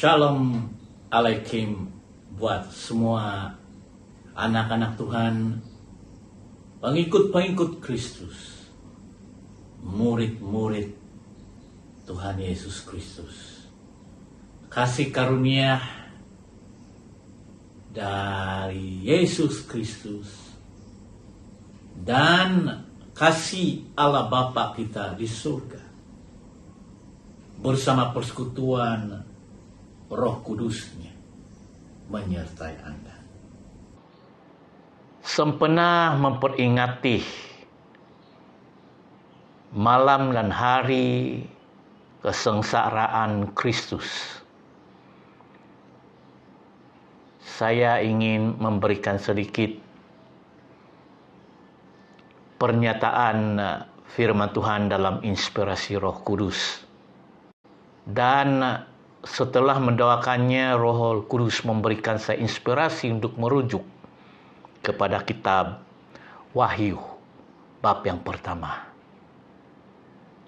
Shalom Alaikum buat semua anak-anak Tuhan, pengikut-pengikut Kristus, murid-murid Tuhan Yesus Kristus. Kasih karunia dari Yesus Kristus dan kasih Allah Bapa kita di surga bersama persekutuan Roh Kudus-Nya menyertai Anda. Sempena memperingati malam dan hari kesengsaraan Kristus, saya ingin memberikan sedikit pernyataan firman Tuhan dalam inspirasi Roh Kudus. Dan setelah mendoakannya, Roh Kudus memberikan saya inspirasi untuk merujuk kepada kitab Wahyu bab yang pertama.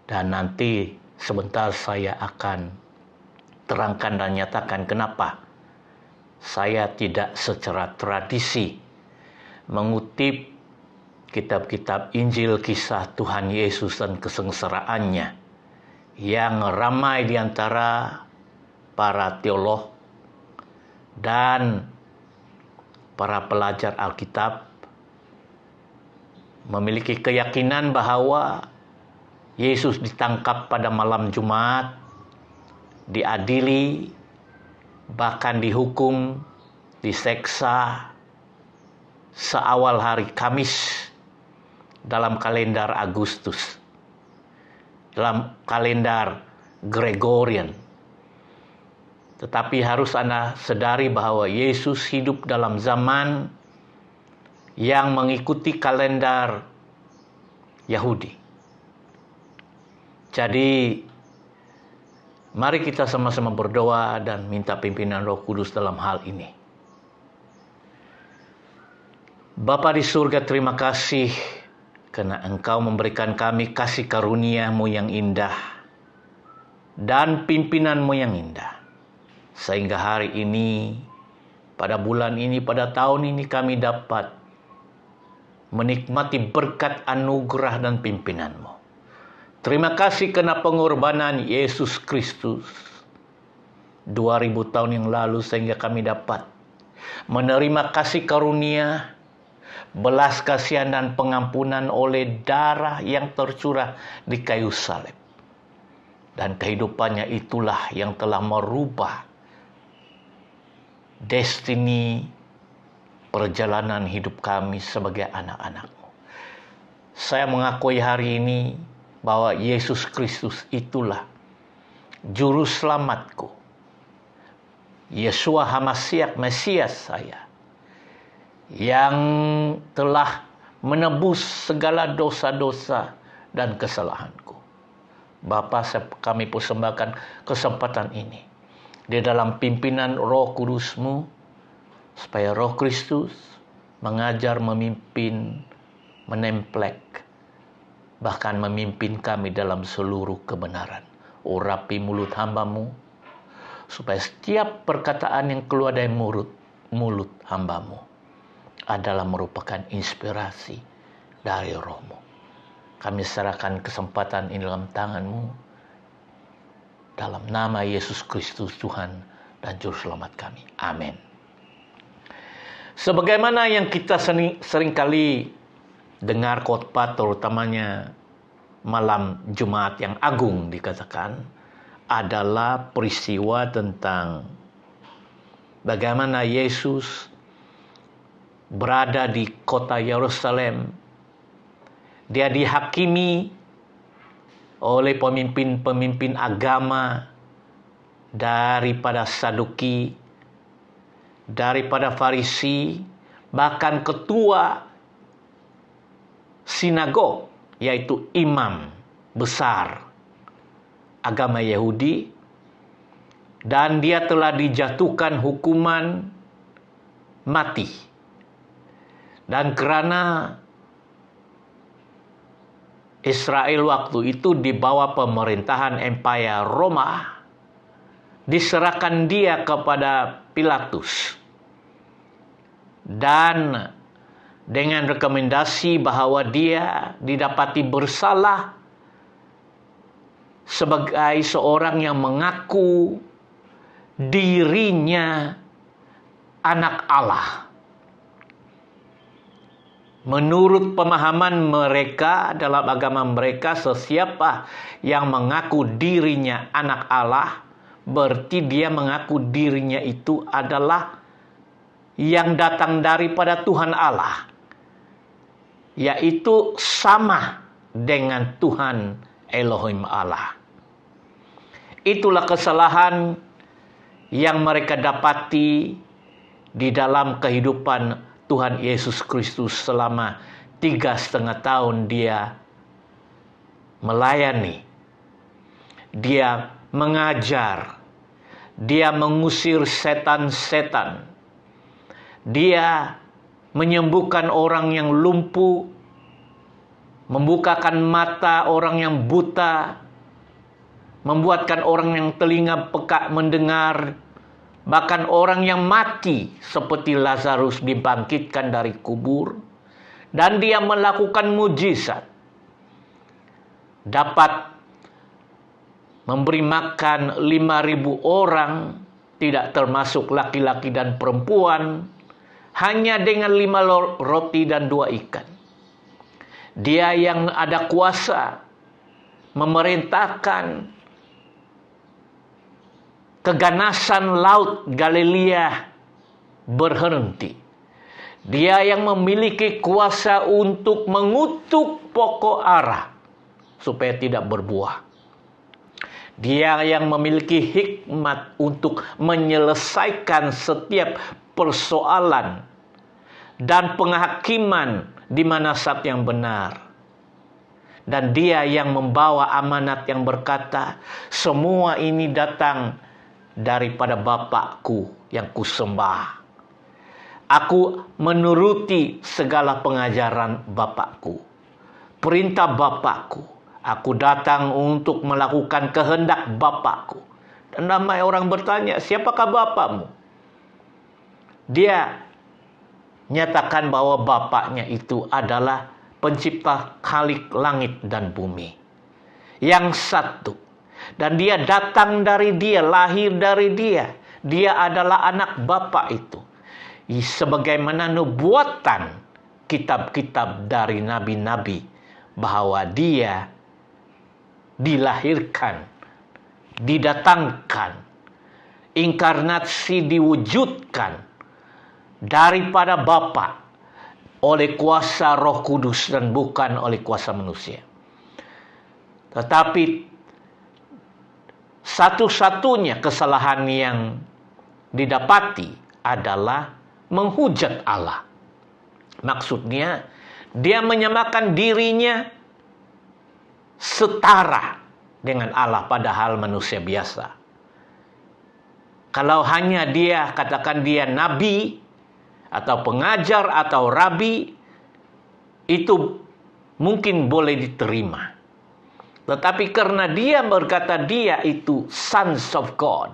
Dan nanti sebentar saya akan terangkan dan nyatakan kenapa saya tidak secara tradisi mengutip kitab-kitab Injil kisah Tuhan Yesus dan kesengsaraannya yang ramai di antara para teolog dan para pelajar Alkitab memiliki keyakinan bahwa Yesus ditangkap pada malam Jumat, diadili, bahkan dihukum, diseksa seawal hari Kamis dalam kalender Agustus, dalam kalender Gregorian. Tetapi harus Anda sadari bahwa Yesus hidup dalam zaman yang mengikuti kalender Yahudi. Jadi, mari kita sama-sama berdoa dan minta pimpinan Roh Kudus dalam hal ini. Bapa di surga, terima kasih karena Engkau memberikan kami kasih karunia-Mu yang indah dan pimpinan-Mu yang indah. Sehingga hari ini, pada bulan ini, pada tahun ini kami dapat menikmati berkat anugerah dan pimpinan-Mu. Terima kasih karena pengorbanan Yesus Kristus 2000 tahun yang lalu sehingga kami dapat menerima kasih karunia, belas kasihan dan pengampunan oleh darah yang tercurah di kayu salib. Dan kehidupannya itulah yang telah merubah destiny perjalanan hidup kami sebagai anak-anak-Mu. Saya mengakui hari ini bahwa Yesus Kristus itulah juru selamatku. Yeshua HaMashiach, Mesias saya, yang telah menebus segala dosa-dosa dan kesalahanku. Bapa, kami persembahkan kesempatan ini di dalam pimpinan Roh Kudus-Mu, supaya Roh Kristus mengajar, memimpin, menemplek, bahkan memimpin kami dalam seluruh kebenaran. Urapi mulut hamba-Mu, supaya setiap perkataan yang keluar dari mulut hamba-Mu adalah merupakan inspirasi dari Roh-Mu. Kami serahkan kesempatan ini dalam tangan-Mu, dalam nama Yesus Kristus Tuhan dan Juru Selamat kami. Amin. Sebagaimana yang kita seringkali dengar khotbah, terutamanya malam Jumat yang agung dikatakan, adalah peristiwa tentang bagaimana Yesus berada di kota Yerusalem. Dia dihakimi oleh pemimpin-pemimpin agama daripada Saduki, daripada Farisi, bahkan ketua sinagog, yaitu imam besar agama Yahudi, dan dia telah dijatuhkan hukuman mati. Dan karena Israel waktu itu di bawah pemerintahan Empire Roma, diserahkan dia kepada Pilatus. Dan dengan rekomendasi bahwa dia didapati bersalah sebagai seorang yang mengaku dirinya anak Allah. Menurut pemahaman mereka dalam agama mereka, sesiapa yang mengaku dirinya anak Allah, berarti dia mengaku dirinya itu adalah yang datang daripada Tuhan Allah, yaitu sama dengan Tuhan Elohim Allah. Itulah kesalahan yang mereka dapati di dalam kehidupan Tuhan Yesus Kristus selama 3,5 tahun dia melayani. Dia mengajar. Dia mengusir setan-setan. Dia menyembuhkan orang yang lumpuh, membukakan mata orang yang buta, membuatkan orang yang telinga peka mendengar, bahkan orang yang mati seperti Lazarus dibangkitkan dari kubur. Dan dia melakukan mujizat. Dapat memberi makan 5.000 orang, tidak termasuk laki-laki dan perempuan, hanya dengan 5 roti dan 2 ikan. Dia yang ada kuasa memerintahkan keganasan laut Galilea berhenti. Dia yang memiliki kuasa untuk mengutuk pokok ara supaya tidak berbuah. Dia yang memiliki hikmat untuk menyelesaikan setiap persoalan dan penghakiman di mana saat yang benar. Dan dia yang membawa amanat yang berkata, semua ini datang daripada Bapakku yang kusembah. Aku menuruti segala pengajaran Bapakku, perintah Bapakku. Aku datang untuk melakukan kehendak Bapakku. Dan ramai orang bertanya, siapakah Bapakmu? Dia nyatakan bahwa Bapaknya itu adalah pencipta Khalik langit dan bumi. Yang satu. Dan dia datang dari dia, lahir dari dia. Dia adalah anak Bapa itu. Sebagaimana nubuatan kitab-kitab dari nabi-nabi bahwa dia dilahirkan, didatangkan, inkarnasi diwujudkan daripada Bapa oleh kuasa Roh Kudus dan bukan oleh kuasa manusia. Tetapi satu-satunya kesalahan yang didapati adalah menghujat Allah. Maksudnya, dia menyamakan dirinya setara dengan Allah padahal manusia biasa. Kalau hanya dia katakan dia nabi atau pengajar atau rabi, itu mungkin boleh diterima. Tetapi karena dia berkata dia itu sons of God,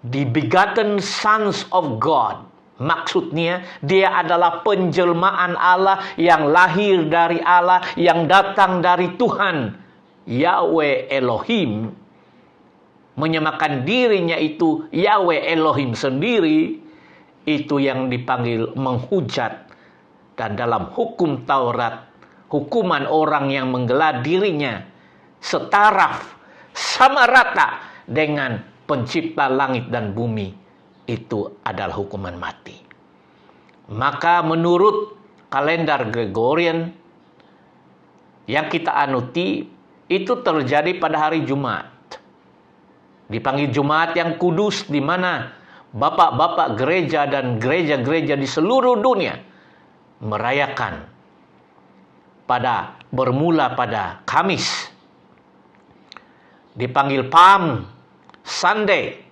the begotten sons of God, maksudnya dia adalah penjelmaan Allah yang lahir dari Allah, yang datang dari Tuhan Yahweh Elohim, menyamakan dirinya itu Yahweh Elohim sendiri, itu yang dipanggil menghujat. Dan dalam hukum Taurat, hukuman orang yang menggelar dirinya setaraf, sama rata dengan pencipta langit dan bumi, itu adalah hukuman mati. Maka menurut kalender Gregorian yang kita anuti, itu terjadi pada hari Jumat. Dipanggil Jumat yang kudus, di mana bapak-bapak gereja dan gereja-gereja di seluruh dunia merayakan bermula pada Kamis. Dipanggil Palm Sunday,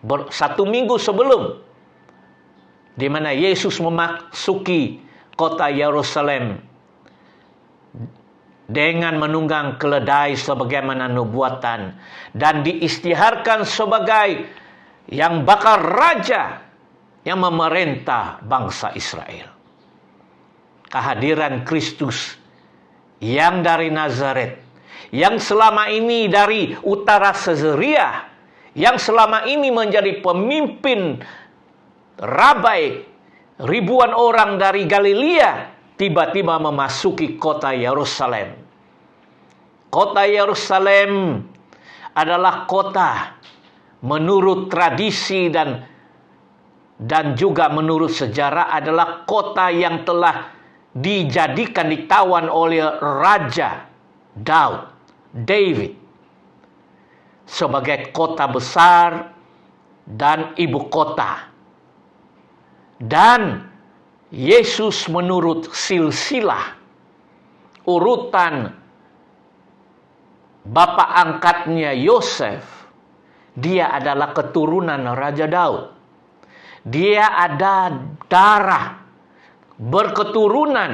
1 minggu sebelum, di mana Yesus memasuki kota Yerusalem dengan menunggang keledai sebagaimana nubuatan, dan diisytiharkan sebagai yang bakal raja yang memerintah bangsa Israel. Kehadiran Kristus yang dari Nazaret, yang selama ini dari utara Caesarea, yang selama ini menjadi pemimpin rabai ribuan orang dari Galilea, tiba-tiba memasuki kota Yerusalem. Kota Yerusalem adalah kota menurut tradisi dan juga menurut sejarah adalah kota yang telah dijadikan, ditawan oleh Raja David sebagai kota besar dan ibu kota. Dan Yesus menurut silsilah urutan bapa angkatnya Yosef, dia adalah keturunan Raja Daud. Dia ada darah berketurunan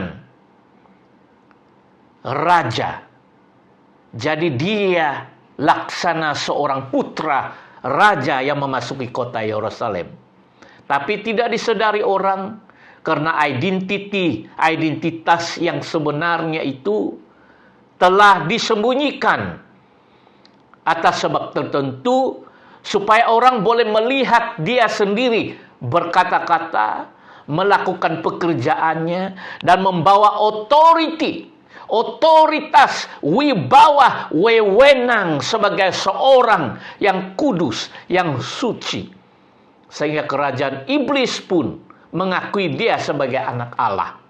raja. Jadi dia laksana seorang putra raja yang memasuki kota Yerusalem. Tapi tidak disadari orang karena identitas yang sebenarnya itu telah disembunyikan atas sebab tertentu supaya orang boleh melihat dia sendiri berkata-kata, melakukan pekerjaannya dan membawa otoritas, wibawa, wewenang sebagai seorang yang kudus, yang suci. Sehingga kerajaan iblis pun mengakui dia sebagai anak Allah.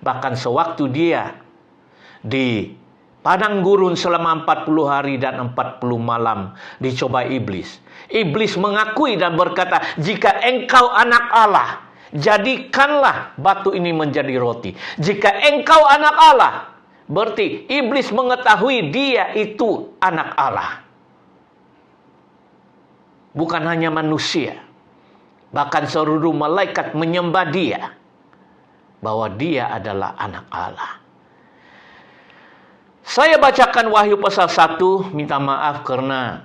Bahkan sewaktu dia di padang gurun selama 40 hari dan 40 malam dicoba iblis. Iblis mengakui dan berkata, jika engkau anak Allah, jadikanlah batu ini menjadi roti. Jika engkau anak Allah, berarti iblis mengetahui dia itu anak Allah. Bukan hanya manusia. Bahkan seluruh malaikat menyembah dia. Bahwa dia adalah anak Allah. Saya bacakan Wahyu pasal 1. Minta maaf karena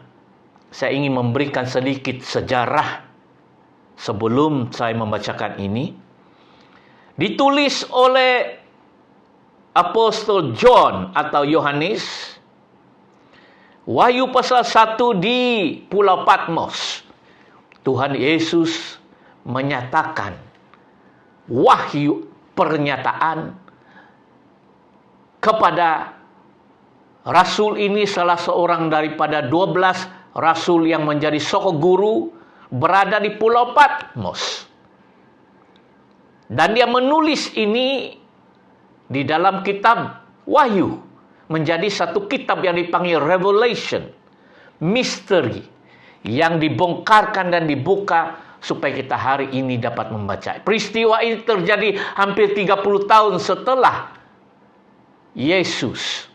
saya ingin memberikan sedikit sejarah sebelum saya membacakan ini. Ditulis oleh Apostol John atau Yohanes. Wahyu pasal 1 di Pulau Patmos. Tuhan Yesus menyatakan wahyu pernyataan kepada rasul ini, salah seorang daripada 12 rasul yang menjadi soko guru berada di Pulau Patmos. Dan dia menulis ini di dalam kitab Wahyu, menjadi satu kitab yang dipanggil Revelation, misteri yang dibongkarkan dan dibuka supaya kita hari ini dapat membaca. Peristiwa ini terjadi hampir 30 tahun setelah Yesus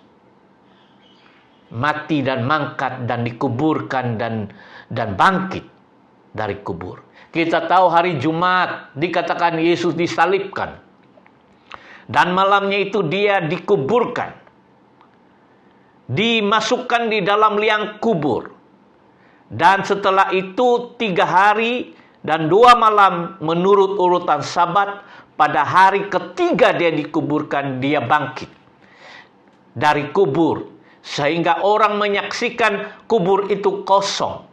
mati dan mangkat dan dikuburkan dan bangkit dari kubur. Kita tahu hari Jumat dikatakan Yesus disalibkan. Dan malamnya itu dia dikuburkan. Dimasukkan di dalam liang kubur. Dan setelah itu 3 hari dan 2 malam menurut urutan Sabat, pada hari ketiga dia dikuburkan, dia bangkit dari kubur. Sehingga orang menyaksikan kubur itu kosong.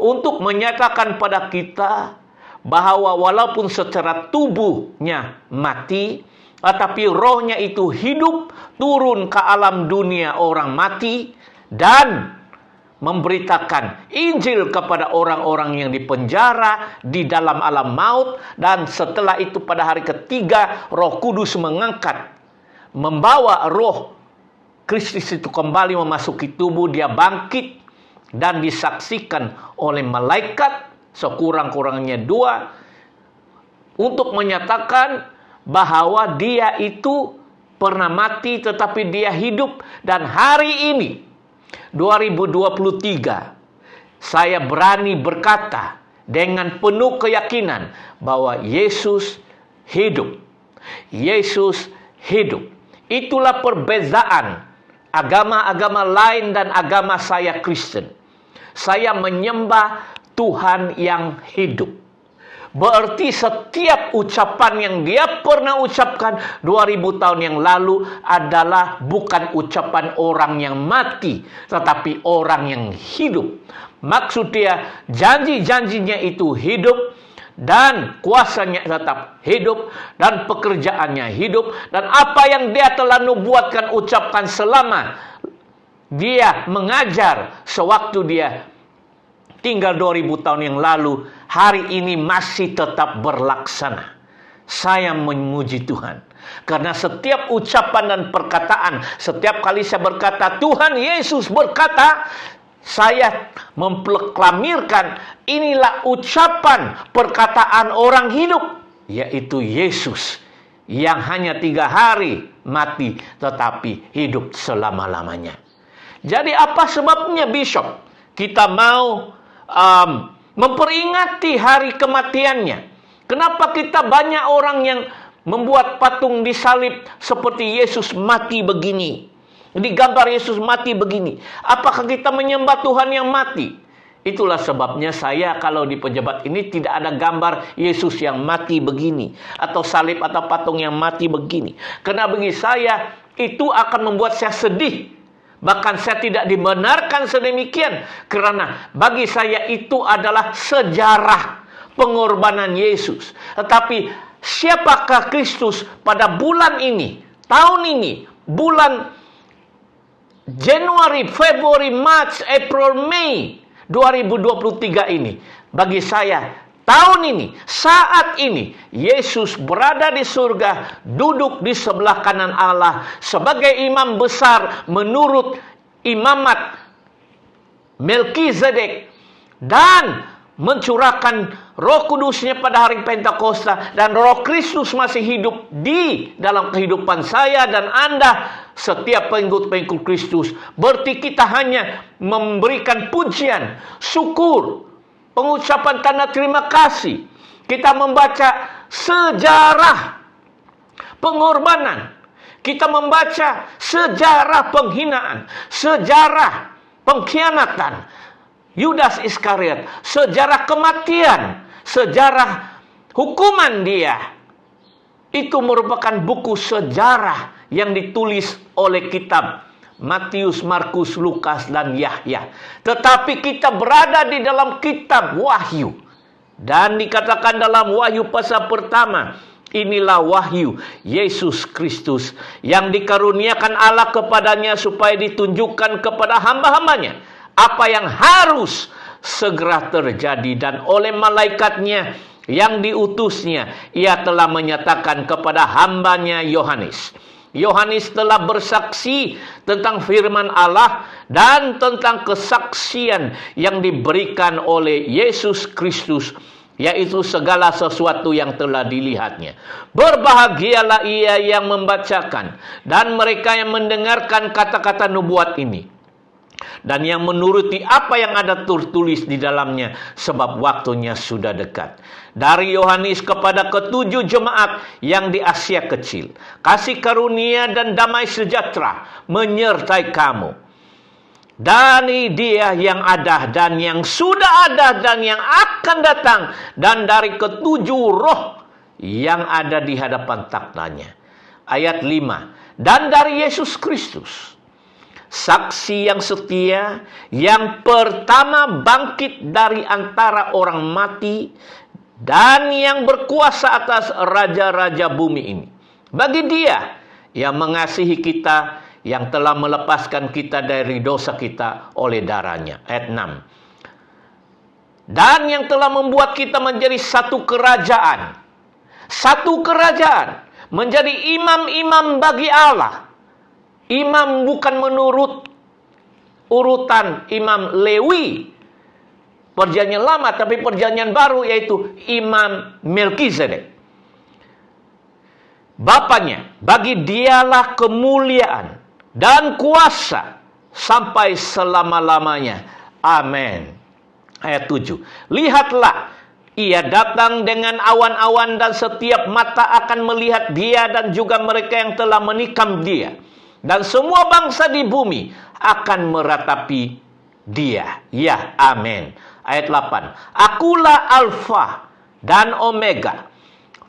Untuk menyatakan pada kita bahwa walaupun secara tubuhnya mati, tetapi rohnya itu hidup, turun ke alam dunia orang mati, dan memberitakan Injil kepada orang-orang yang dipenjara di dalam alam maut. Dan setelah itu pada hari ketiga Roh Kudus membawa roh Kristus itu kembali memasuki tubuh. Dia bangkit dan disaksikan oleh malaikat sekurang-kurangnya 2 untuk menyatakan bahwa dia itu pernah mati tetapi dia hidup. Dan hari ini 2023, saya berani berkata dengan penuh keyakinan bahwa Yesus hidup. Yesus hidup. Itulah perbezaan agama-agama lain dan agama saya Kristen. Saya menyembah Tuhan yang hidup. Berarti setiap ucapan yang dia pernah ucapkan 2000 tahun yang lalu adalah bukan ucapan orang yang mati, tetapi orang yang hidup. Maksud dia, janji-janjinya itu hidup, dan kuasanya tetap hidup, dan pekerjaannya hidup, dan apa yang dia telah nubuatkan, ucapkan selama dia mengajar sewaktu dia tinggal 2000 tahun yang lalu, hari ini masih tetap berlaksana. Saya memuji Tuhan. Karena setiap ucapan dan perkataan, setiap kali saya berkata, Tuhan Yesus berkata, saya memproklamirkan, inilah ucapan perkataan orang hidup, yaitu Yesus, yang hanya 3 hari mati, tetapi hidup selama-lamanya. Jadi apa sebabnya, Bishop, kita mau memperingati hari kematiannya? Kenapa kita banyak orang yang membuat patung disalib seperti Yesus mati begini, digambar Yesus mati begini? Apakah kita menyembah Tuhan yang mati? Itulah sebabnya saya kalau di pejabat ini tidak ada gambar Yesus yang mati begini, atau salib atau patung yang mati begini. Karena bagi saya itu akan membuat saya sedih. Bahkan saya tidak dibenarkan sedemikian. Karena bagi saya itu adalah sejarah pengorbanan Yesus. Tetapi siapakah Kristus pada bulan ini, tahun ini, bulan Januari, Februari, Maret, April, Mei 2023 ini? Bagi saya, tahun ini, saat ini, Yesus berada di surga, duduk di sebelah kanan Allah sebagai imam besar menurut imamat Melkizedek, dan mencurahkan Roh Kudusnya pada hari Pentakosta, dan Roh Kristus masih hidup di dalam kehidupan saya dan Anda, setiap pengikut-pengikut Kristus. Berarti kita hanya memberikan pujian, syukur, pengucapan tanda terima kasih. Kita membaca sejarah pengorbanan. Kita membaca sejarah penghinaan, sejarah pengkhianatan Yudas Iskariot, sejarah kematian, sejarah hukuman dia. Itu merupakan buku sejarah yang ditulis oleh kitab Matius, Markus, Lukas, dan Yahya. Tetapi kita berada di dalam kitab Wahyu. Dan dikatakan dalam Wahyu pasal pertama, inilah wahyu Yesus Kristus yang dikaruniakan Allah kepadanya supaya ditunjukkan kepada hamba-hambanya apa yang harus segera terjadi, dan oleh malaikatnya yang diutusnya ia telah menyatakan kepada hambanya Yohanes. Yohanes telah bersaksi tentang firman Allah dan tentang kesaksian yang diberikan oleh Yesus Kristus, yaitu segala sesuatu yang telah dilihatnya. Berbahagialah ia yang membacakan dan mereka yang mendengarkan kata-kata nubuat ini, dan yang menuruti apa yang ada tertulis di dalamnya, sebab waktunya sudah dekat. Dari Yohanes kepada ketujuh jemaat yang di Asia Kecil, kasih karunia dan damai sejahtera menyertai kamu. Dari Dia yang ada dan yang sudah ada dan yang akan datang, dan dari ketujuh roh yang ada di hadapan taktanya. Ayat 5. Dan dari Yesus Kristus, saksi yang setia, yang pertama bangkit dari antara orang mati, dan yang berkuasa atas raja-raja bumi ini. Bagi Dia yang mengasihi kita, yang telah melepaskan kita dari dosa kita oleh darahnya. Ayat 6. Dan yang telah membuat kita menjadi satu kerajaan. Satu kerajaan. Menjadi imam-imam bagi Allah. Imam bukan menurut urutan Imam Lewi Perjanjian Lama, tapi Perjanjian Baru, yaitu Imam Melkizedek. Bapaknya, bagi Dialah kemuliaan dan kuasa sampai selama-lamanya. Amin. Ayat 7. Lihatlah, Ia datang dengan awan-awan dan setiap mata akan melihat dia dan juga mereka yang telah menikam dia. Dan semua bangsa di bumi akan meratapi dia. Ya, amin. Ayat 8. Akulah Alfa dan Omega,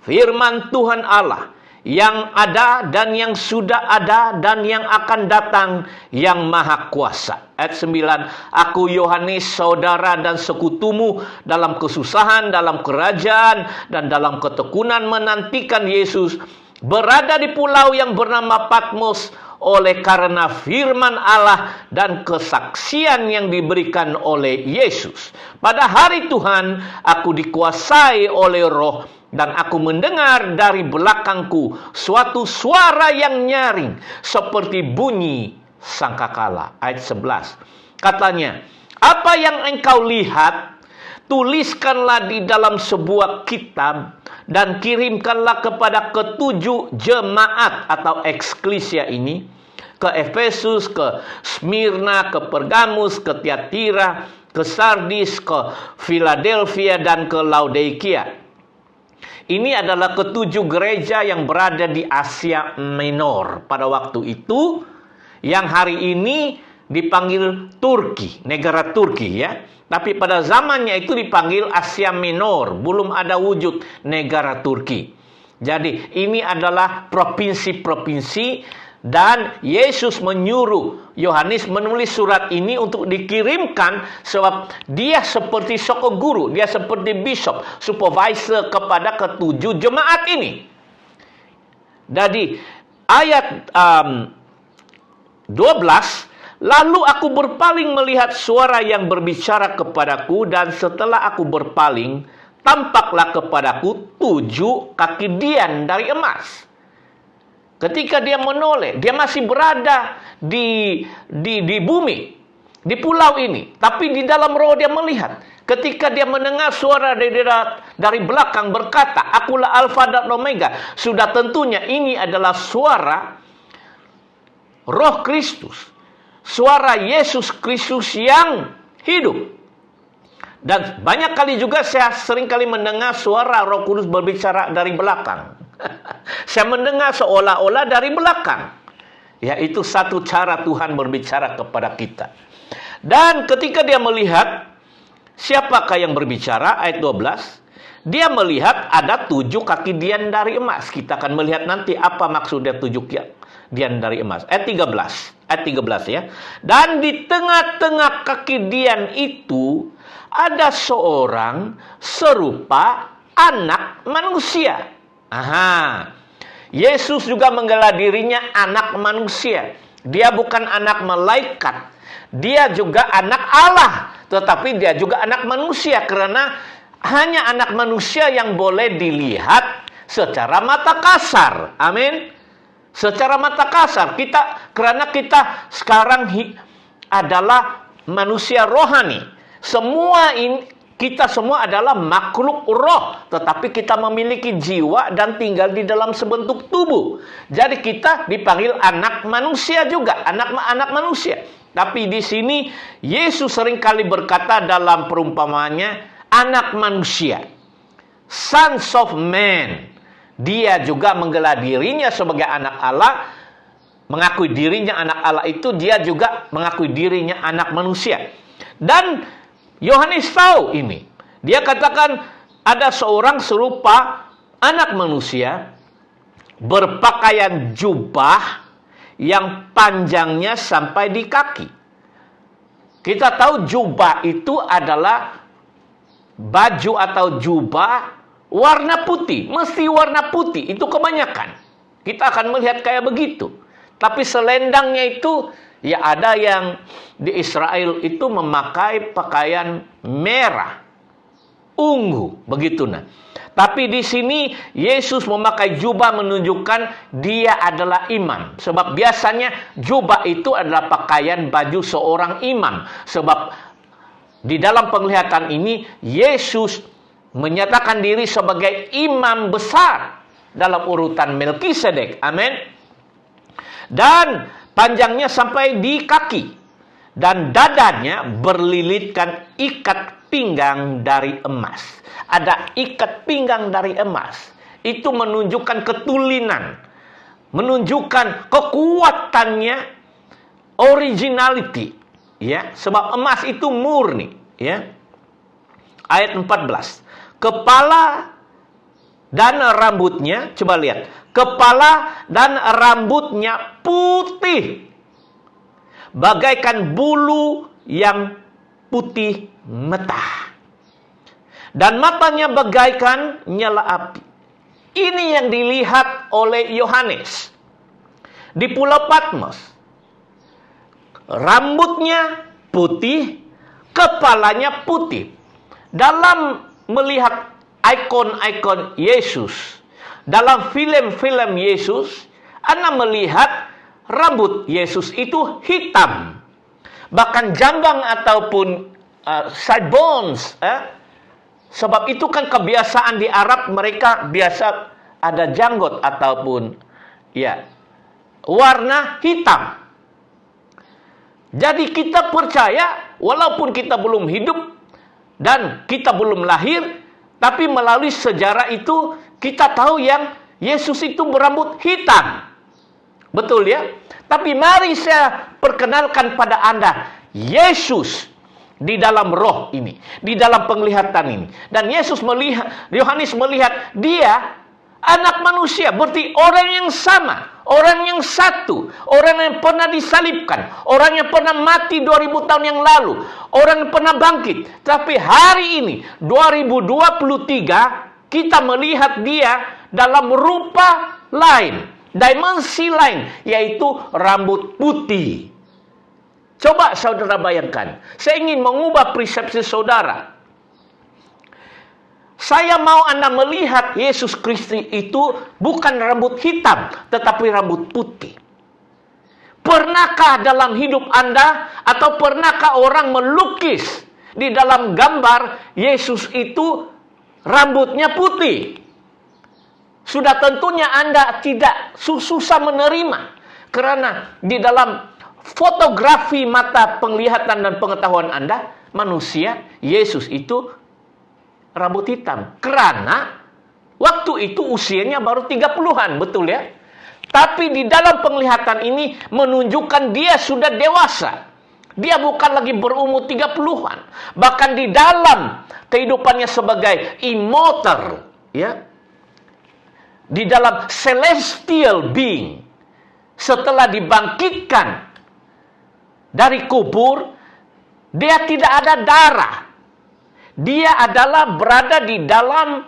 firman Tuhan Allah, yang ada dan yang sudah ada dan yang akan datang, yang maha kuasa. Ayat 9. Aku Yohanes, saudara dan sekutumu dalam kesusahan, dalam kerajaan, dan dalam ketekunan menantikan Yesus, berada di pulau yang bernama Patmos oleh karena firman Allah dan kesaksian yang diberikan oleh Yesus. Pada hari Tuhan, aku dikuasai oleh Roh, dan aku mendengar dari belakangku suatu suara yang nyaring seperti bunyi sangkakala. Ayat 11. Katanya, apa yang engkau lihat, tuliskanlah di dalam sebuah kitab dan kirimkanlah kepada ketujuh jemaat atau eksklesia ini, ke Efesus, ke Smyrna, ke Pergamus, ke Tiatira, ke Sardis, ke Philadelphia, dan ke Laodikia. Ini adalah ketujuh gereja yang berada di Asia Minor pada waktu itu, yang hari ini dipanggil Turki, negara Turki ya. Tapi pada zamannya itu dipanggil Asia Minor, belum ada wujud negara Turki. Jadi ini adalah provinsi-provinsi, dan Yesus menyuruh Yohanes menulis surat ini untuk dikirimkan, sebab dia seperti soko guru, dia seperti bishop, supervisor kepada ketujuh jemaat ini. Jadi ayat 12, lalu aku berpaling melihat suara yang berbicara kepadaku, dan setelah aku berpaling, tampaklah kepadaku 7 kaki dian dari emas. Ketika dia menoleh, dia masih berada di bumi, di pulau ini. Tapi di dalam roh dia melihat. Ketika dia mendengar suara dari belakang berkata, akulah Alfa dan Omega. Sudah tentunya ini adalah suara Roh Kristus. Suara Yesus Kristus yang hidup. Dan banyak kali juga saya sering kali mendengar suara Roh Kudus berbicara dari belakang. Saya mendengar seolah-olah dari belakang. Ya, itu satu cara Tuhan berbicara kepada kita. Dan ketika dia melihat siapakah yang berbicara, ayat 12, dia melihat ada 7 kaki dian dari emas. Kita akan melihat nanti apa maksudnya 7 dian dari emas. Ayat 13 ya. Dan di tengah-tengah kaki dian itu ada seorang serupa anak manusia. Aha. Yesus juga menggelar dirinya anak manusia. Dia bukan anak malaikat. Dia juga anak Allah. Tetapi dia juga anak manusia. Karena hanya anak manusia yang boleh dilihat secara mata kasar. Amin. Secara mata kasar. Karena kita sekarang adalah manusia rohani. Kita semua adalah makhluk roh, tetapi kita memiliki jiwa dan tinggal di dalam sebentuk tubuh. Jadi kita dipanggil anak manusia juga, anak manusia. Tapi di sini Yesus seringkali berkata dalam perumpamannya anak manusia, sons of man. Dia juga menggelar dirinya sebagai anak Allah, mengakui dirinya anak Allah itu, dia juga mengakui dirinya anak manusia. Dan Yohanes tahu ini. Dia katakan ada seorang serupa anak manusia berpakaian jubah yang panjangnya sampai di kaki. Kita tahu jubah itu adalah baju atau jubah warna putih. Mesti warna putih, itu kebanyakan. Kita akan melihat kayak begitu. Tapi selendangnya itu, ya ada yang di Israel itu memakai pakaian merah, ungu, begitu nah. Tapi di sini Yesus memakai jubah menunjukkan dia adalah imam. Sebab biasanya jubah itu adalah pakaian baju seorang imam. Sebab di dalam penglihatan ini Yesus menyatakan diri sebagai imam besar dalam urutan Melkisedek. Amin. Dan panjangnya sampai di kaki. Dan dadanya berlilitkan pinggang dari emas. Ada ikat pinggang dari emas. Itu menunjukkan ketulinan, menunjukkan kekuatannya, originality, ya. Sebab emas itu murni, ya. Ayat 14. Kepala dan rambutnya, coba lihat. Kepala dan rambutnya putih, bagaikan bulu yang putih metah. Dan matanya bagaikan nyala api. Ini yang dilihat oleh Yohanes di Pulau Patmos. Rambutnya putih, kepalanya putih. Dalam melihat ikon-ikon Yesus, dalam film-film Yesus, Anda melihat rambut Yesus itu hitam. Bahkan jambang ataupun sideburns. Sebab itu kan kebiasaan di Arab, mereka biasa ada janggot ataupun ya warna hitam. Jadi kita percaya walaupun kita belum hidup dan kita belum lahir, tapi melalui sejarah itu kita tahu yang Yesus itu berambut hitam. Betul ya? Tapi mari saya perkenalkan pada Anda Yesus di dalam roh ini, di dalam penglihatan ini. Dan Yesus melihat, Yohanes melihat dia anak manusia, berarti orang yang sama, orang yang satu, orang yang pernah disalibkan, orang yang pernah mati 2000 tahun yang lalu, orang yang pernah bangkit. Tapi hari ini 2023 kita melihat dia dalam rupa lain, dimensi lain, yaitu rambut putih. Coba saudara bayangkan, saya ingin mengubah persepsi saudara. Saya mau Anda melihat Yesus Kristus itu bukan rambut hitam, tetapi rambut putih. Pernahkah dalam hidup Anda, atau pernahkah orang melukis di dalam gambar Yesus itu rambutnya putih? Sudah tentunya Anda tidak susah menerima. Karena di dalam fotografi mata penglihatan dan pengetahuan Anda, manusia, Yesus itu rambut hitam. Karena waktu itu usianya baru 30-an, betul ya? Tapi di dalam penglihatan ini menunjukkan dia sudah dewasa. Dia bukan lagi berumur 30-an. Bahkan di dalam kehidupannya sebagai immortal, ya, di dalam celestial being, setelah dibangkitkan dari kubur, dia tidak ada darah. Dia adalah berada di dalam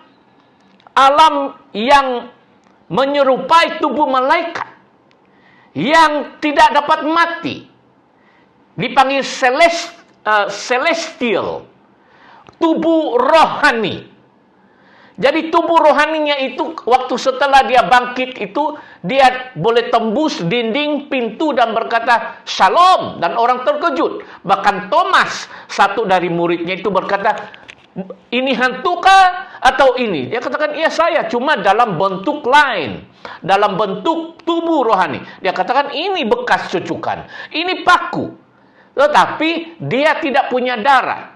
alam yang menyerupai tubuh malaikat, yang tidak dapat mati. Dipanggil celestial, tubuh rohani. Jadi tubuh rohaninya itu waktu setelah dia bangkit itu, dia boleh tembus dinding, pintu dan berkata shalom, dan orang terkejut. Bahkan Thomas, satu dari muridnya itu berkata, ini hantukah atau ini? Dia katakan, iya saya, cuma dalam bentuk lain, dalam bentuk tubuh rohani. Dia katakan ini bekas cucukan, ini paku. Tetapi dia tidak punya darah.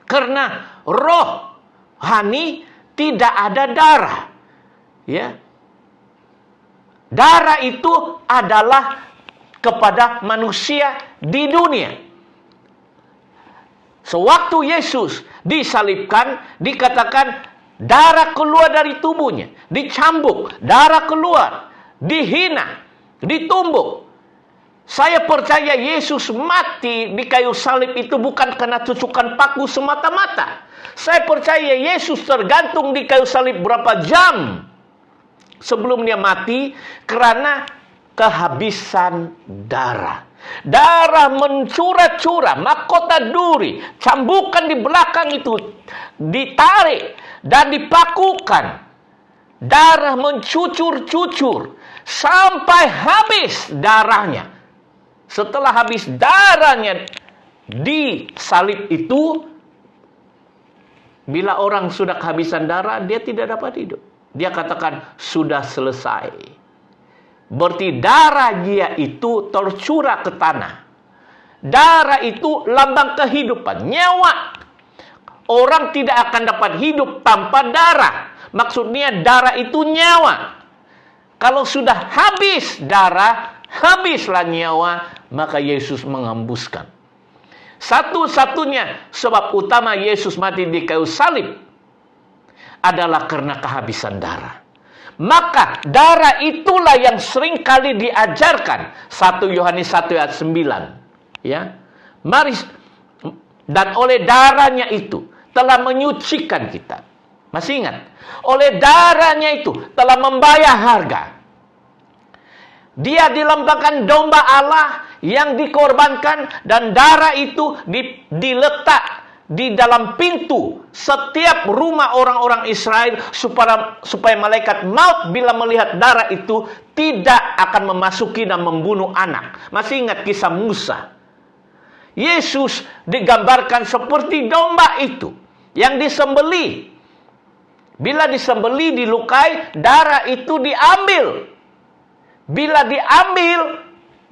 Karena rohani tidak ada darah. Ya. Darah itu adalah kepada manusia di dunia. Sewaktu Yesus disalibkan, dikatakan darah keluar dari tubuhnya, dicambuk, darah keluar, dihina, ditumbuk. Saya percaya Yesus mati di kayu salib itu bukan karena tusukan paku semata-mata. Saya percaya Yesus tergantung di kayu salib berapa jam sebelum dia mati karena kehabisan darah. Darah mencurah-curah, mahkota duri, cambukan di belakang itu ditarik dan dipakukan. Darah mencucur-cucur sampai habis darahnya. Setelah habis darahnya di salib itu, bila orang sudah kehabisan darah, dia tidak dapat hidup. Dia katakan, sudah selesai. Berarti darah dia itu tercurah ke tanah. Darah itu lambang kehidupan, nyawa. orang tidak akan dapat hidup tanpa darah. Maksudnya darah itu nyawa. Kalau sudah habis darah, habislah nyawa, maka Yesus mengembuskan. Satu-satunya sebab utama Yesus mati di kayu salib adalah karena kehabisan darah. Maka darah itulah yang sering kali diajarkan. 1 Yohanes 1 ayat 9. Ya. Mari, dan oleh darahnya itu telah menyucikan kita. Masih ingat? Oleh darahnya itu telah membayar harga. Dia dilambangkan domba Allah yang dikorbankan, dan darah itu diletak di dalam pintu setiap rumah orang-orang Israel supaya malaikat maut bila melihat darah itu tidak akan memasuki dan membunuh anak. Masih ingat kisah Musa? Yesus digambarkan seperti domba itu yang disembelih. Bila disembelih, dilukai, darah itu diambil. Bila diambil,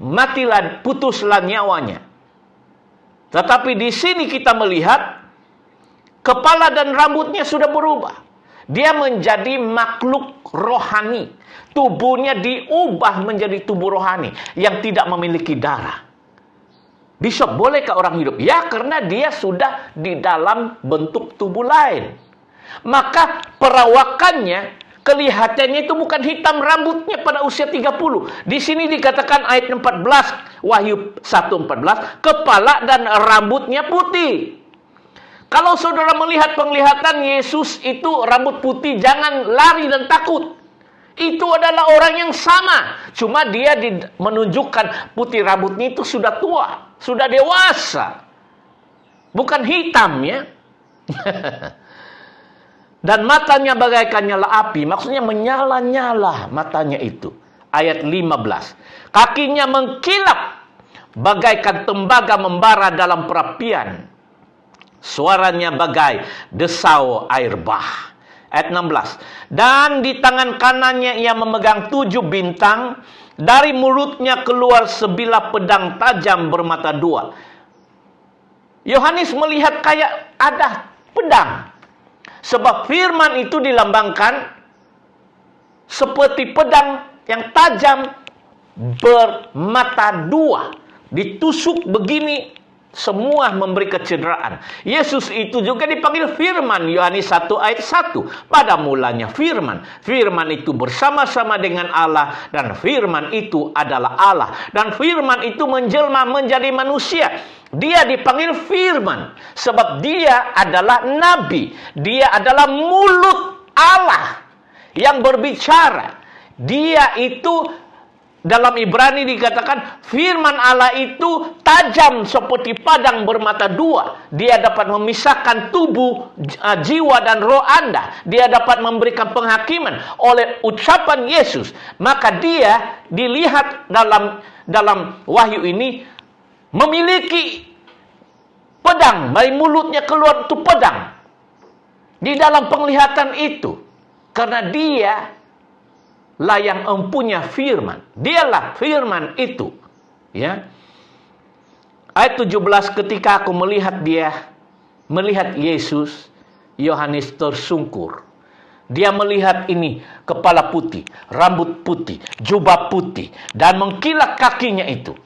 matilah, putuslah nyawanya. Tetapi di sini kita melihat kepala dan rambutnya sudah berubah. Dia menjadi makhluk rohani. Tubuhnya diubah menjadi tubuh rohani yang tidak memiliki darah. Bishop, bolehkah orang hidup? Ya, karena dia sudah di dalam bentuk tubuh lain. Maka perawakannya, kelihatannya itu bukan hitam rambutnya pada usia 30. Di sini dikatakan ayat 14, Wahyu 1:14, kepala dan rambutnya putih. Kalau saudara melihat penglihatan Yesus itu rambut putih, jangan lari dan takut. Itu adalah orang yang sama. Cuma dia menunjukkan putih rambutnya itu sudah tua, sudah dewasa. Bukan hitam, ya. Dan matanya bagaikan nyala api. Maksudnya menyala-nyala matanya itu. Ayat 15. Kakinya mengkilap bagaikan tembaga membara dalam perapian. Suaranya bagai desau air bah. Ayat 16. Dan di tangan kanannya ia memegang 7 bintang. Dari mulutnya keluar sebilah pedang tajam bermata 2. Yohanes melihat kayak ada pedang. Sebab firman itu dilambangkan seperti pedang yang tajam bermata 2. Ditusuk begini, semua memberi kecederaan. Yesus itu juga dipanggil firman. Yohanes 1 ayat 1. Pada mulanya firman. Firman itu bersama-sama dengan Allah. Dan firman itu adalah Allah. Dan firman itu menjelma menjadi manusia. Dia dipanggil firman. Sebab dia adalah nabi. Dia adalah mulut Allah yang berbicara. Dia itu, dalam Ibrani dikatakan firman Allah itu tajam seperti padang bermata 2. Dia dapat memisahkan tubuh, jiwa dan roh Anda. Dia dapat memberikan penghakiman oleh ucapan Yesus. Maka dia dilihat dalam wahyu ini memiliki pedang. Dari mulutnya keluar itu pedang. Di dalam penglihatan itu. Karena dia lah yang empunya firman. Dialah firman itu. Ya. Ayat 17, ketika aku melihat Yesus, Yohanes tersungkur. Dia melihat ini, kepala putih, rambut putih, jubah putih, dan mengkilat kakinya itu.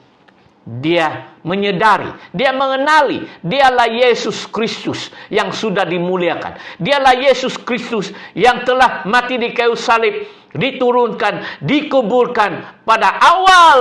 Dia menyadari, dia mengenali, dialah Yesus Kristus yang sudah dimuliakan. Dialah Yesus Kristus yang telah mati di kayu salib, diturunkan, dikuburkan pada awal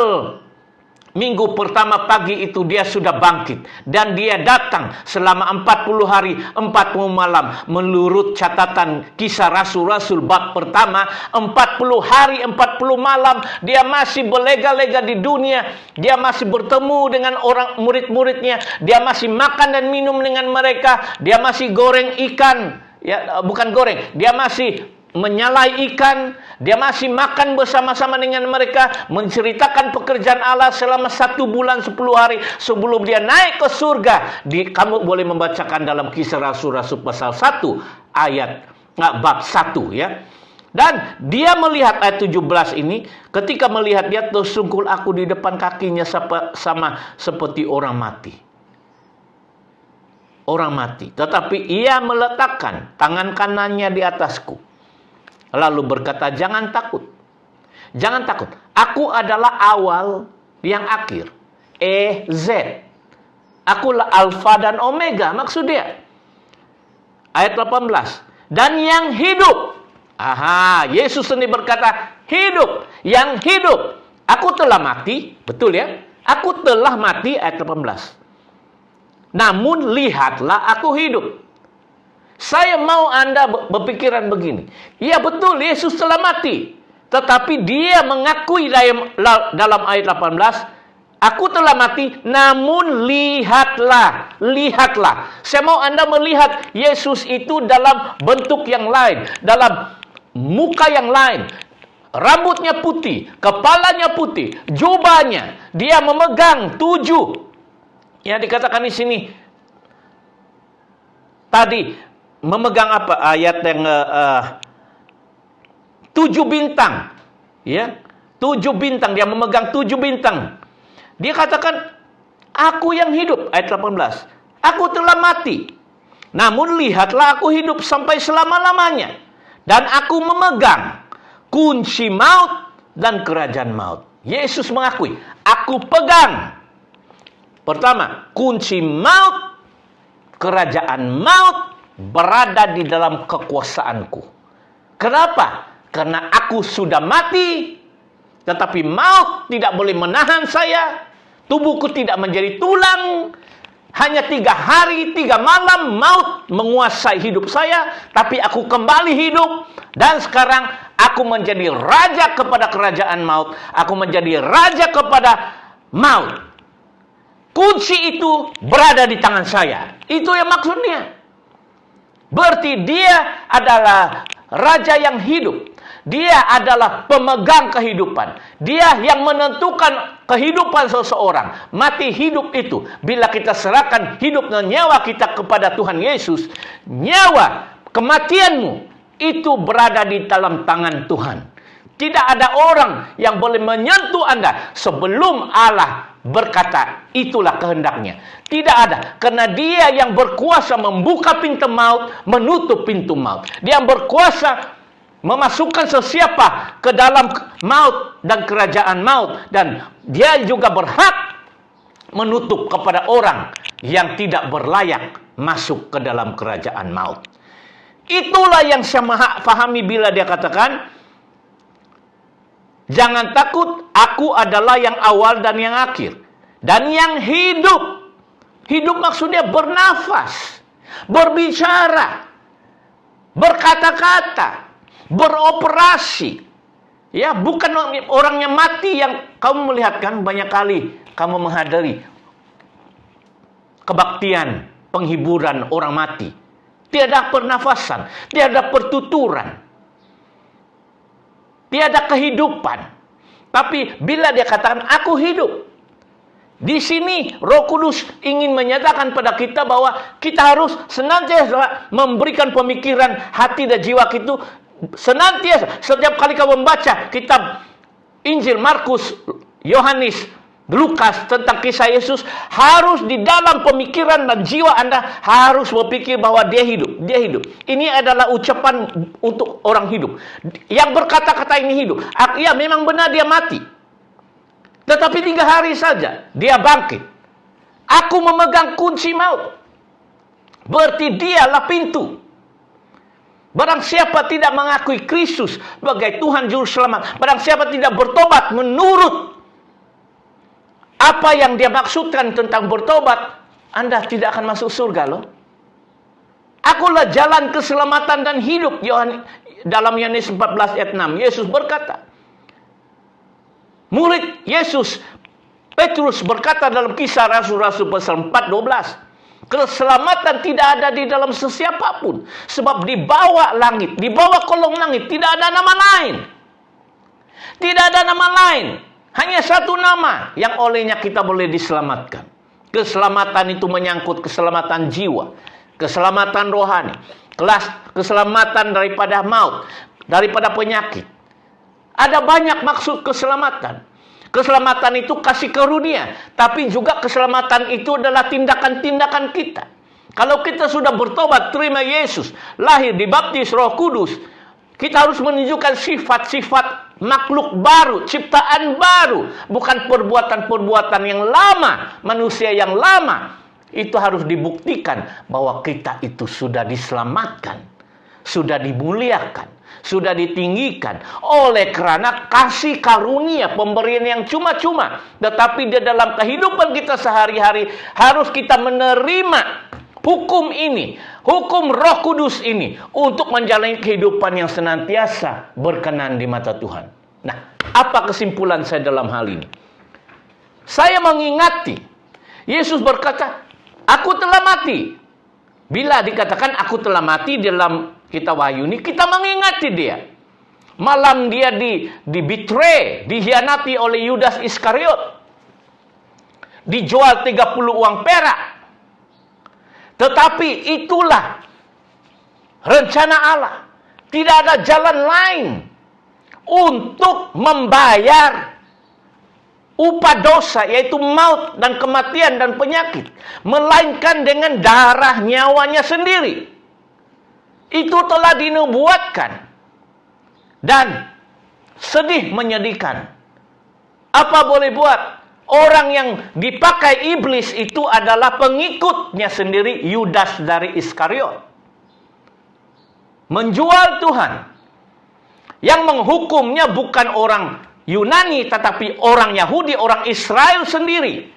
minggu pertama pagi itu dia sudah bangkit. Dan dia datang selama 40 hari, 40 malam. Menurut catatan Kisah Rasul-Rasul bab pertama, 40 hari, 40 malam. Dia masih berlega-lega di dunia. Dia masih bertemu dengan orang murid-muridnya. Dia masih makan dan minum dengan mereka. Dia masih goreng ikan. Ya, bukan goreng. Dia masih menyalai ikan. Dia masih makan bersama-sama dengan mereka, menceritakan pekerjaan Allah selama 1 bulan 10 hari sebelum dia naik ke surga. Kamu boleh membacakan dalam Kisah Rasul-Rasul pasal 1 ayat bab 1, ya. Dan dia melihat ayat 17 ini, ketika melihat dia tersungkur aku di depan kakinya sama seperti orang mati. orang mati. Tetapi ia meletakkan tangan kanannya di atasku. Lalu berkata, jangan takut. Jangan takut. Aku adalah awal yang akhir. EZ. Akulah Alfa dan Omega. Maksud dia. Ayat 18. Dan yang hidup. Yesus sendiri berkata, hidup. Yang hidup. Aku telah mati. Betul ya? Aku telah mati. Ayat 18. Namun lihatlah aku hidup. Saya mau Anda berpikiran begini. Ya betul, Yesus telah mati. Tetapi dia mengakui dalam ayat 18, aku telah mati, namun lihatlah. Lihatlah. Saya mau Anda melihat Yesus itu dalam bentuk yang lain. Dalam muka yang lain. Rambutnya putih, kepalanya putih, jubahnya. Dia memegang 7. Yang dikatakan di sini tadi memegang apa? Ayat yang 7 bintang. Ya. 7 bintang, dia memegang 7 bintang. Dia katakan, aku yang hidup. Ayat 18. Aku telah mati. Namun lihatlah aku hidup sampai selama-lamanya. Dan aku memegang kunci maut dan kerajaan maut. Yesus mengakui, aku pegang. Pertama, kunci maut, kerajaan maut berada di dalam kekuasaanku. Kenapa? Karena aku sudah mati, tetapi maut tidak boleh menahan saya. Tubuhku tidak menjadi tulang. Hanya 3 hari, 3 malam maut menguasai hidup saya. Tapi aku kembali hidup. Dan sekarang aku menjadi raja kepada kerajaan maut. Aku menjadi raja kepada maut. Kunci itu berada di tangan saya. Itu yang maksudnya. Berarti dia adalah raja yang hidup. Dia adalah pemegang kehidupan. Dia yang menentukan kehidupan seseorang. Mati hidup itu. Bila kita serahkan hidup dan nyawa kita kepada Tuhan Yesus. Nyawa, kematianmu itu berada di dalam tangan Tuhan. Tidak ada orang yang boleh menyentuh Anda sebelum Allah berkata, itulah kehendaknya. Tidak ada. Karena dia yang berkuasa membuka pintu maut, menutup pintu maut. Dia yang berkuasa memasukkan sesiapa ke dalam maut dan kerajaan maut. Dan dia juga berhak menutup kepada orang yang tidak berlayak masuk ke dalam kerajaan maut. Itulah yang saya pahami bila dia katakan, jangan takut, aku adalah yang awal dan yang akhir. Dan yang hidup. Hidup maksudnya bernafas, berbicara, berkata-kata, beroperasi. Ya, bukan orang yang mati yang kamu melihatkan banyak kali kamu menghadiri kebaktian, penghiburan orang mati. Tiada pernafasan, tiada pertuturan. Tiada kehidupan. Tapi bila dia katakan, aku hidup. Di sini Roh Kudus ingin menyatakan pada kita bahwa kita harus senantiasa memberikan pemikiran hati dan jiwa kita. Senantiasa, setiap kali kamu membaca kitab Injil Markus, Yohanes, Lukas tentang kisah Yesus, harus di dalam pemikiran dan jiwa Anda harus berpikir bahwa dia hidup, dia hidup. Ini adalah ucapan untuk orang hidup. Yang berkata-kata ini hidup. Ya memang benar dia mati. Tetapi 3 hari saja dia bangkit. Aku memegang kunci maut. Berarti dialah pintu. Barang siapa tidak mengakui Kristus sebagai Tuhan Juru Selamat, barang siapa tidak bertobat menurut apa yang dia maksudkan tentang bertobat, Anda tidak akan masuk surga loh. Akulah jalan keselamatan dan hidup. Dalam Yohanes 14 ayat 6, Yesus berkata. Murid Yesus, Petrus berkata dalam Kisah Rasul-Rasul pasal 4:12. Keselamatan tidak ada di dalam sesiapapun. Sebab di bawah langit, di bawah kolong langit, tidak ada nama lain. Tidak ada nama lain. Hanya satu nama yang olehnya kita boleh diselamatkan. Keselamatan itu menyangkut keselamatan jiwa, keselamatan rohani, keselamatan daripada maut, daripada penyakit. Ada banyak maksud keselamatan. Keselamatan itu kasih karunia, tapi juga keselamatan itu adalah tindakan-tindakan kita. Kalau kita sudah bertobat, terima Yesus, lahir, dibaptis Roh Kudus, kita harus menunjukkan sifat-sifat makhluk baru, ciptaan baru, bukan perbuatan-perbuatan yang lama, manusia yang lama. Itu harus dibuktikan bahwa kita itu sudah diselamatkan, sudah dimuliakan, sudah ditinggikan oleh karena kasih karunia, pemberian yang cuma-cuma. Tetapi di dalam kehidupan kita sehari-hari harus kita menerima hukum ini, hukum Roh Kudus ini untuk menjalani kehidupan yang senantiasa berkenan di mata Tuhan. Nah, apa kesimpulan saya dalam hal ini? Saya mengingati, Yesus berkata, aku telah mati. Bila dikatakan aku telah mati dalam kitab Wahyu ini, kita mengingati dia. Malam dia di-betray, dikhianati oleh Yudas Iskariot. Dijual 30 uang perak. Tetapi itulah rencana Allah. Tidak ada jalan lain untuk membayar upah dosa, yaitu maut dan kematian dan penyakit, melainkan dengan darah nyawanya sendiri. Itu telah dinubuatkan. Dan sedih menyedihkan. Apa boleh buat? Orang yang dipakai iblis itu adalah pengikutnya sendiri, Yudas dari Iskariot. Menjual Tuhan. Yang menghukumnya bukan orang Yunani, tetapi orang Yahudi, orang Israel sendiri.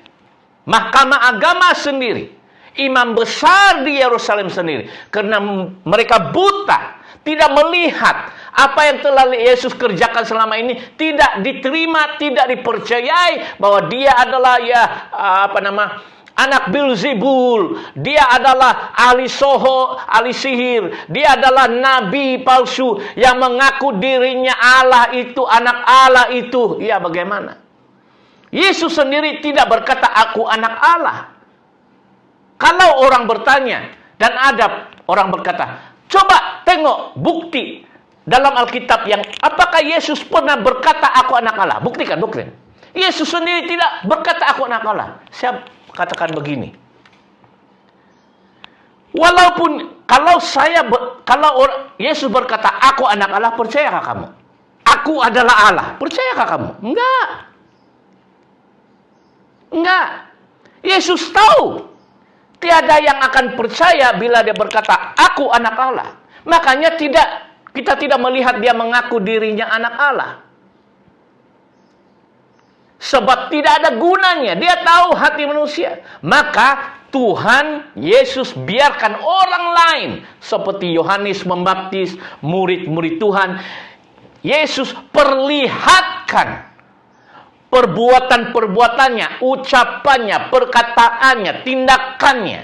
Mahkamah agama sendiri. Imam besar di Yerusalem sendiri. Karena mereka buta. Tidak melihat apa yang telah Yesus kerjakan selama ini. Tidak diterima, tidak dipercayai bahwa dia adalah anak Beelzebul, dia adalah ahli sihir, dia adalah nabi palsu yang mengaku dirinya Allah itu, anak Allah itu. Ya, bagaimana? Yesus sendiri tidak berkata aku anak Allah. Kalau orang bertanya, dan ada orang berkata, coba tengok bukti dalam Alkitab yang apakah Yesus pernah berkata aku anak Allah? Buktikan. Yesus sendiri tidak berkata aku anak Allah. Saya katakan begini. Walaupun kalau Yesus berkata aku anak Allah, percayakah kamu? Aku adalah Allah, percayakah kamu? Enggak. Yesus tahu tiada yang akan percaya bila dia berkata aku anak Allah. Makanya kita tidak melihat dia mengaku dirinya anak Allah. Sebab tidak ada gunanya. Dia tahu hati manusia. Maka Tuhan Yesus biarkan orang lain seperti Yohanes Pembaptis, murid-murid Tuhan. Yesus perlihatkan perbuatan-perbuatannya, ucapannya, perkataannya, tindakannya.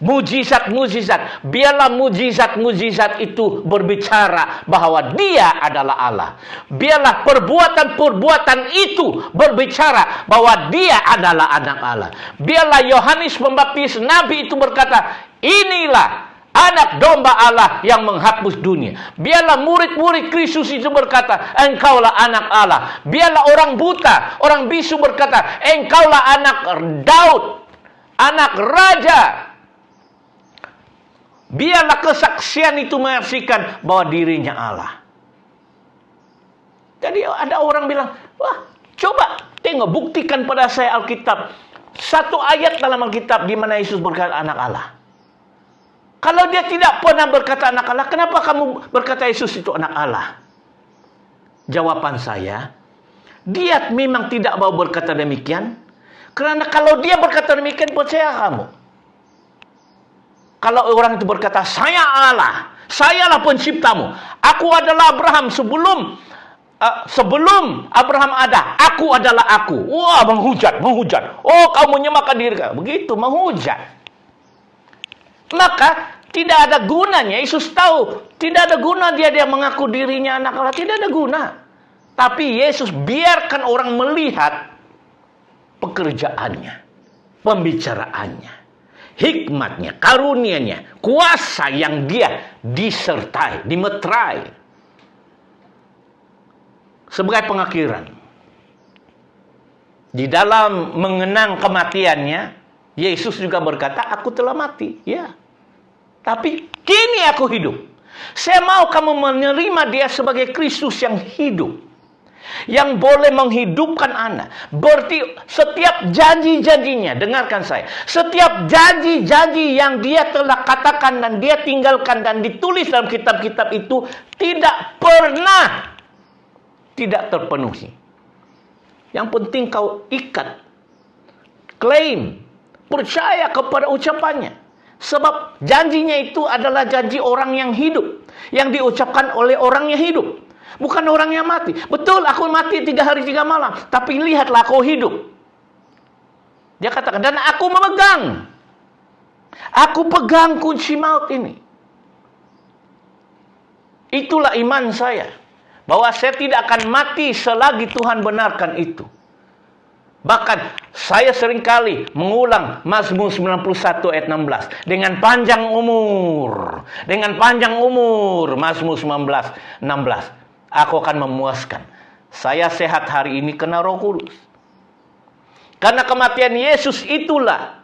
Mujizat-mujizat. Biarlah mujizat-mujizat itu berbicara bahwa dia adalah Allah. Biarlah perbuatan-perbuatan itu berbicara bahwa dia adalah anak Allah. Biarlah Yohanes Pembaptis, nabi itu berkata, inilah anak domba Allah yang menghapus dunia. Biarlah murid-murid Kristus itu berkata, engkaulah anak Allah. Biarlah orang buta, orang bisu berkata, engkaulah anak Daud, anak raja. Biarlah kesaksian itu menyaksikan bahwa dirinya Allah. Jadi ada orang bilang, wah, coba tengok, buktikan pada saya Alkitab. Satu ayat dalam Alkitab di mana Yesus berkata anak Allah. Kalau dia tidak pernah berkata anak Allah, kenapa kamu berkata Yesus itu anak Allah? Jawaban saya, dia memang tidak mau berkata demikian. Karena kalau dia berkata demikian, percaya kamu. Kalau orang itu berkata, saya Allah, sayalah penciptamu. Aku adalah Abraham sebelum Abraham ada. Aku adalah aku. Wah, menghujat. Oh, kau menyembahkan diri kau. Begitu, menghujat. Maka tidak ada gunanya. Yesus tahu tidak ada guna dia mengaku dirinya anak Allah. Tidak ada guna. Tapi Yesus biarkan orang melihat pekerjaannya, pembicaraannya, hikmatnya, karunianya, kuasa yang dia disertai, dimeterai. Sebagai pengakhiran, di dalam mengenang kematiannya, Yesus juga berkata, aku telah mati. Ya. Tapi kini aku hidup. Saya mau kamu menerima dia sebagai Kristus yang hidup. Yang boleh menghidupkan Anda. Berarti setiap janji-janjinya, dengarkan saya. Setiap janji-janji yang dia telah katakan dan dia tinggalkan dan ditulis dalam kitab-kitab itu tidak pernah tidak terpenuhi. Yang penting kau ikat, klaim, percaya kepada ucapannya. Sebab janjinya itu adalah janji orang yang hidup. Yang diucapkan oleh orang yang hidup. Bukan orang yang mati. Betul, aku mati 3 hari 3 malam. Tapi lihatlah aku hidup. Dia katakan, dan aku memegang. Aku pegang kunci maut ini. Itulah iman saya. Bahwa saya tidak akan mati selagi Tuhan benarkan itu. Bahkan saya seringkali mengulang Mazmur 91 ayat 16. Dengan panjang umur. Dengan panjang umur. Mazmur 16. Aku akan memuaskan. Saya sehat hari ini karena Roh Kudus. Karena kematian Yesus itulah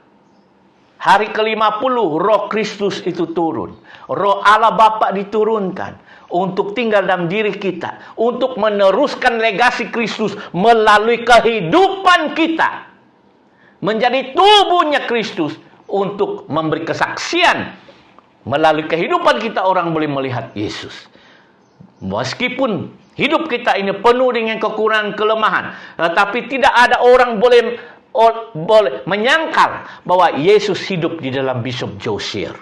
hari ke-50 Roh Kristus itu turun. Roh Allah Bapa diturunkan untuk tinggal dalam diri kita, untuk meneruskan legasi Kristus melalui kehidupan kita. Menjadi tubuhnya Kristus untuk memberi kesaksian. Melalui kehidupan kita orang boleh melihat Yesus. Meskipun hidup kita ini penuh dengan kekurangan, kelemahan, tetapi tidak ada orang boleh menyangkal bahwa Yesus hidup di dalam Bishop Josier.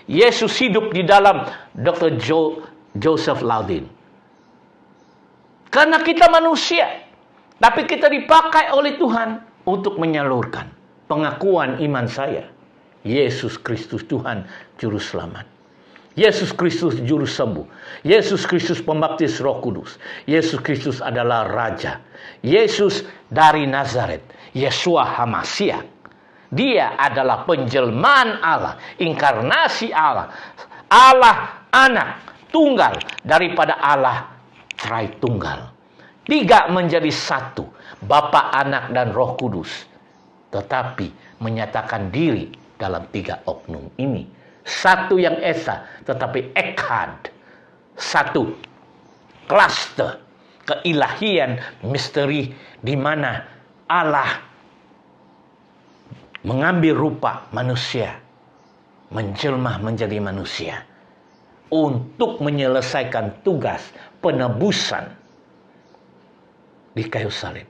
Yesus hidup di dalam Dr. Joseph Laudin. Karena kita manusia, tapi kita dipakai oleh Tuhan untuk menyalurkan pengakuan iman saya. Yesus Kristus Tuhan Juru Selamat. Yesus Kristus Juru Sembuh. Yesus Kristus Pembaptis Roh Kudus. Yesus Kristus adalah Raja. Yesus dari Nazaret. Yeshua HaMashiach. Dia adalah penjelmaan Allah. Inkarnasi Allah. Allah anak tunggal daripada Allah Tritunggal. 3 menjadi 1. Bapa, Anak, dan Roh Kudus. Tetapi menyatakan diri dalam 3 oknum ini. 1 yang esa, tetapi ekad. 1 cluster keilahian, misteri di mana Allah mengambil rupa manusia, menjelma menjadi manusia untuk menyelesaikan tugas penebusan di kayu salib.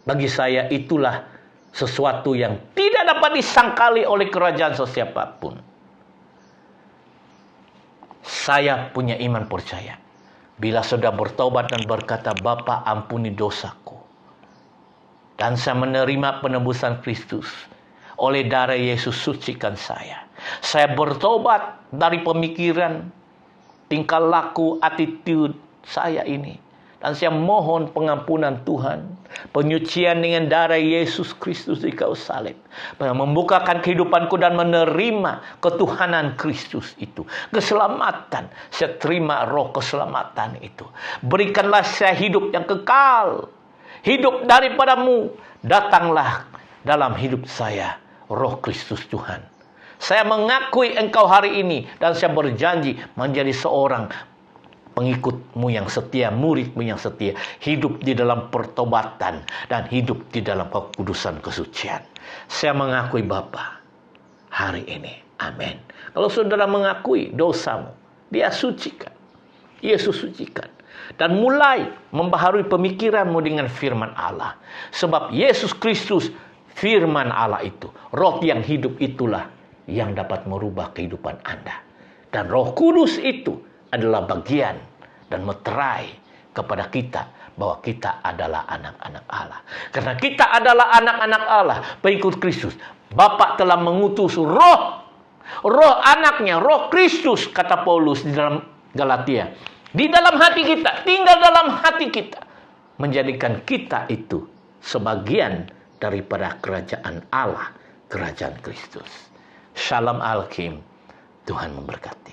Bagi saya itulah sesuatu yang tidak dapat disangkali oleh kerajaan sesiapapun. Saya punya iman percaya. Bila sudah bertobat dan berkata, Bapa ampuni dosaku. Dan saya menerima penebusan Kristus. Oleh darah Yesus sucikan saya. Saya bertobat dari pemikiran, tingkah laku, attitude saya ini. Dan saya mohon pengampunan Tuhan. Penyucian dengan darah Yesus Kristus di kayu salib. Membukakan kehidupanku dan menerima ketuhanan Kristus itu. Keselamatan. Saya terima roh keselamatan itu. Berikanlah saya hidup yang kekal. Hidup daripadamu. Datanglah dalam hidup saya roh Kristus Tuhan. Saya mengakui engkau hari ini. Dan saya berjanji menjadi seorang pengikutmu yang setia, muridmu yang setia, hidup di dalam pertobatan dan hidup di dalam kekudusan kesucian. Saya mengakui Bapa hari ini. Amin. Kalau saudara mengakui dosamu, Dia sucikan. Yesus sucikan. Dan mulai membaharui pemikiranmu dengan firman Allah. Sebab Yesus Kristus firman Allah itu, roh yang hidup itulah yang dapat merubah kehidupan Anda. Dan Roh Kudus itu adalah bagian dan meterai kepada kita bahwa kita adalah anak-anak Allah. Karena kita adalah anak-anak Allah, pengikut Kristus. Bapa telah mengutus roh anaknya, roh Kristus, kata Paulus di dalam Galatia. Di dalam hati kita, tinggal dalam hati kita. Menjadikan kita itu sebagian daripada kerajaan Allah, kerajaan Kristus. Shalom Alkim, Tuhan memberkati.